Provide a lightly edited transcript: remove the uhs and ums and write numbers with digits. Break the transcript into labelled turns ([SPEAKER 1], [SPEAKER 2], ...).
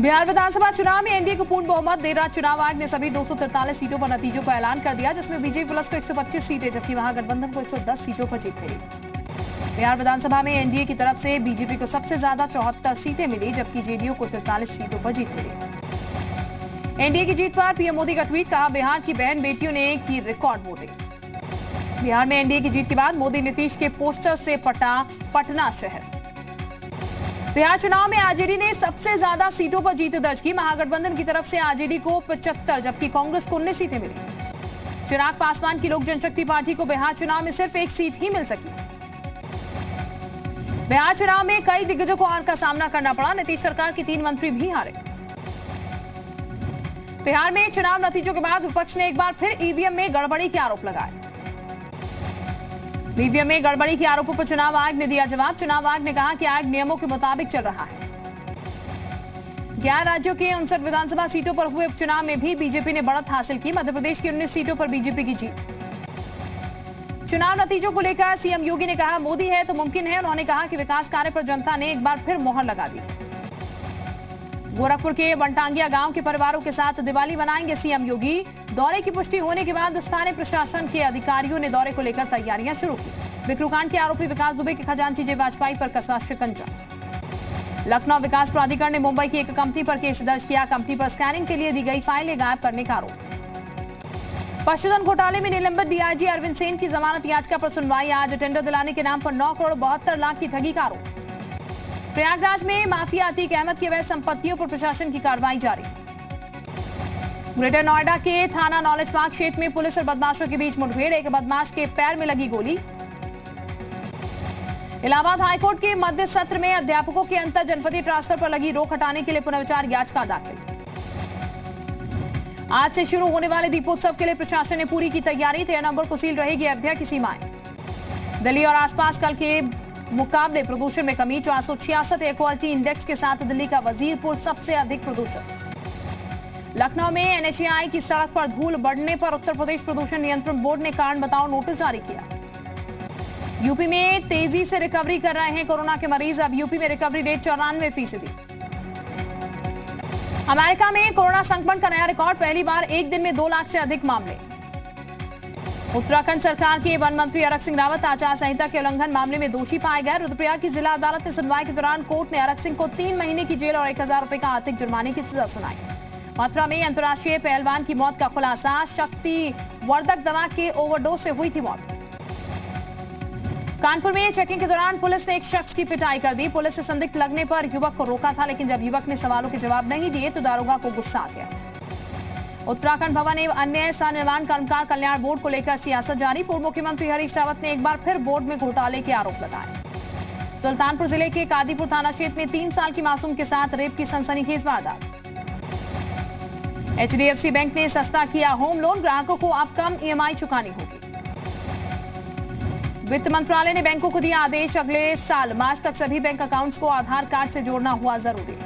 [SPEAKER 1] बिहार विधानसभा चुनाव में एनडीए को पूर्ण बहुमत। देर रात चुनाव आयोग ने सभी 243 सीटों पर नतीजों का ऐलान कर दिया, जिसमें बीजेपी प्लस को 125 सीटें जबकि महागठबंधन को 110 सीटों पर जीत मिली। बिहार विधानसभा में एनडीए की तरफ से बीजेपी को सबसे ज्यादा 74 सीटें मिली, जबकि जेडीयू को 43 सीटों पर जीत मिली। एनडीए की जीत पर पीएम मोदी का ट्वीट, कहा बिहार की बहन बेटियों ने की रिकॉर्ड वोटिंग। बिहार में एनडीए की जीत के बाद मोदी नीतीश के पोस्टर से पटा पटना शहर। बिहार चुनाव में आरजेडी ने सबसे ज्यादा सीटों पर जीत दर्ज की। महागठबंधन की तरफ से आरजेडी को 75 जबकि कांग्रेस को 19 सीटें मिली। चिराग पासवान की लोक जनशक्ति पार्टी को बिहार चुनाव में सिर्फ एक सीट ही मिल सकी। बिहार चुनाव में कई दिग्गजों को हार का सामना करना पड़ा। नीतीश सरकार के 3 मंत्री भी हारे। बिहार में चुनाव नतीजों के बाद विपक्ष ने एक बार फिर ईवीएम में गड़बड़ी के आरोप लगाए। ईवीएम में गड़बड़ी के आरोपों पर चुनाव आयोग ने दिया जवाब। चुनाव आयोग ने कहा कि आयोग नियमों के मुताबिक चल रहा है। 11 राज्यों के 59 विधानसभा सीटों पर हुए उपचुनाव में भी बीजेपी ने बढ़त हासिल की। मध्य प्रदेश की 19 सीटों पर बीजेपी की जीत। चुनाव नतीजों को लेकर सीएम योगी ने कहा मोदी है तो मुमकिन है। उन्होंने कहा कि विकास कार्य पर जनता ने एक बार फिर मोहर लगा दी। गोरखपुर के बनटांगिया गांव के परिवारों के साथ दिवाली मनाएंगे सीएम योगी। दौरे की पुष्टि होने के बाद स्थानीय प्रशासन के अधिकारियों ने दौरे को लेकर तैयारियां शुरू की। विक्रुकांड के आरोपी विकास दुबे के खजांची जय वाजपेयी पर कसा शिकंजा। लखनऊ विकास प्राधिकरण ने मुंबई की एक कंपनी पर केस दर्ज किया। कंपनी पर स्कैनिंग के लिए दी गई फाइलें गायब करने का आरोप। पशुधन घोटाले में निलंबित डीआईजी अरविंद सेन की जमानत याचिका पर सुनवाई आज। टेंडर दिलाने के नाम पर 9 करोड़ 72 लाख की ठगी का आरोप। प्रयागराज में माफिया अतीक अहमद की अवैध संपत्तियों पर प्रशासन की कार्रवाई जारी। ग्रेटर नोएडा के थाना नॉलेज पार्क क्षेत्र में पुलिस और बदमाशों के बीच मुठभेड़। एक बदमाश के पैर में लगी गोली। इलाहाबाद हाईकोर्ट के मध्य सत्र में अध्यापकों के अंतर जनपदीय ट्रांसफर पर लगी रोक हटाने के लिए पुनर्विचार याचिका दाखिल। आज से शुरू होने वाले दीपोत्सव के लिए प्रशासन ने पूरी की तैयारी। 13 नवंबर को सील रहेगी अयोध्या की सीमाएं। दिल्ली और आसपास कल के मुकाबले प्रदूषण में कमी। 466 एयर क्वालिटी इंडेक्स के साथ दिल्ली का वजीरपुर सबसे अधिक प्रदूषण। लखनऊ में एनएचएआई की सड़क पर धूल बढ़ने पर उत्तर प्रदेश प्रदूषण नियंत्रण बोर्ड ने कारण बताओ नोटिस जारी किया। यूपी में तेजी से रिकवरी कर रहे हैं कोरोना के मरीज। अब यूपी में रिकवरी रेट 94%। अमेरिका में कोरोना संक्रमण का नया रिकॉर्ड। पहली बार एक दिन में 2 लाख से अधिक मामले। उत्तराखंड सरकार के वन मंत्री अरक सिंह रावत आचार संहिता के उल्लंघन मामले में दोषी पाए गए। रुद्रप्रयाग की जिला अदालत ने सुनवाई के दौरान कोर्ट ने अरक सिंह को 3 महीने की जेल और 1000 रुपए का आर्थिक जुर्माने की सजा सुनाई। मथुरा में अंतर्राष्ट्रीय पहलवान की मौत का खुलासा। शक्ति वर्धक दवा के ओवरडोज से हुई थी मौत। कानपुर में चेकिंग के दौरान पुलिस ने एक शख्स की पिटाई कर दी। पुलिस से संदिग्ध लगने पर युवक को रोका था, लेकिन जब युवक ने सवालों के जवाब नहीं दिए तो दारोगा को गुस्सा आ गया। उत्तराखंड भवन एवं अन्य सनिर्माण कर्मकार कल्याण बोर्ड को लेकर सियासत जारी। पूर्व मुख्यमंत्री हरीश रावत ने एक बार फिर बोर्ड में घोटाले के आरोप लगाए। सुल्तानपुर जिले के कादीपुर थाना क्षेत्र में 3 साल की मासूम के साथ रेप की सनसनीखेज वारदात। एचडीएफसी बैंक ने सस्ता किया होम लोन। ग्राहकों को अब कम ईएमआई चुकानी होगी। वित्त मंत्रालय ने बैंकों को दिया आदेश, अगले साल मार्च तक सभी बैंक अकाउंट्स को आधार कार्ड से जोड़ना हुआ जरूरी।